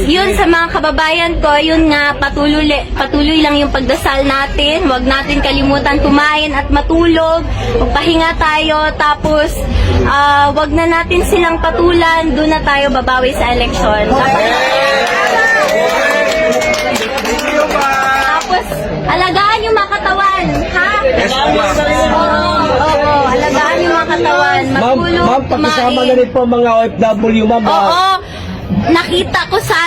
Yun sa mga kababayan ko, yun nga, patuloy lang yung pagdasal natin. Huwag natin kalimutan kumain at matulog. Magpahinga tayo, tapos huwag na natin silang patulan. Doon na tayo babawi sa eleksyon. Tapos, alagaan yung mga katawan, ha? Oo, alagaan yung mga katawan. Matulog, Ma'am, pakisama na rin po mga OFW, ma'am. Oo. Nakita ko sa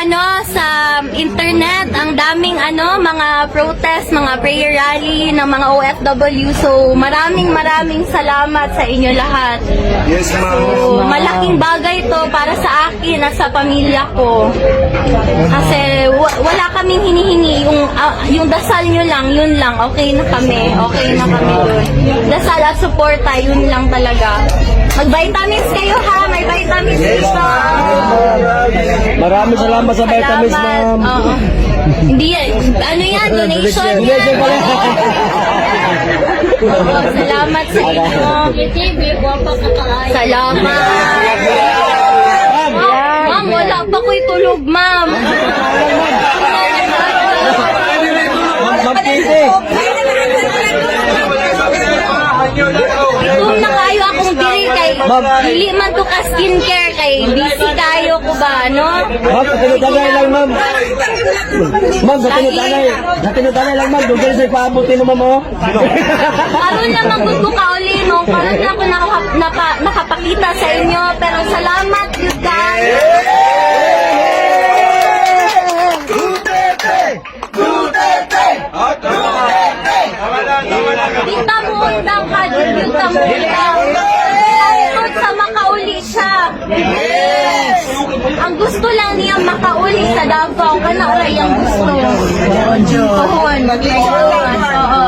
sa internet ang daming mga protest, mga prayer rally ng mga OFW. So maraming salamat sa inyo lahat. Yes, ma'am. So malaking bagay to para sa akin at sa pamilya ko. Kasi wala kaming hinihingi, yung dasal nyo lang, yun lang, okay na kami dun. Dasal at suporta, yun lang talaga. Mag-vitamins kayo ha, may vitamins dito. Maraming salamat sa vitamins, ma'am. Oo. Hindi yan, yan, donation yan. Donation pala. Oo, salamat sa inyo. Salamat. Ma'am, wala pa ko'y tulog, ma'am. Ma'am Kitty. Kung na kayo akong diri kay dili man to ka skincare kay busy kayo ko ba, no? Ma'am, katinutangay lang, ma'am. Ma'am, katinutangay lang, ma'am. Doon sa ipaabutin mo, ma'am, oh. Karon lang magud ko kauli, no? Karon lang ako nakapakita sa inyo, pero salamat you guys. Kita mo undang ka, kita mo undang. Ayun sa makauli siya. Ang gusto lang niya makauli sa Davao, kana oray ang gusto. Tuhon. Oo.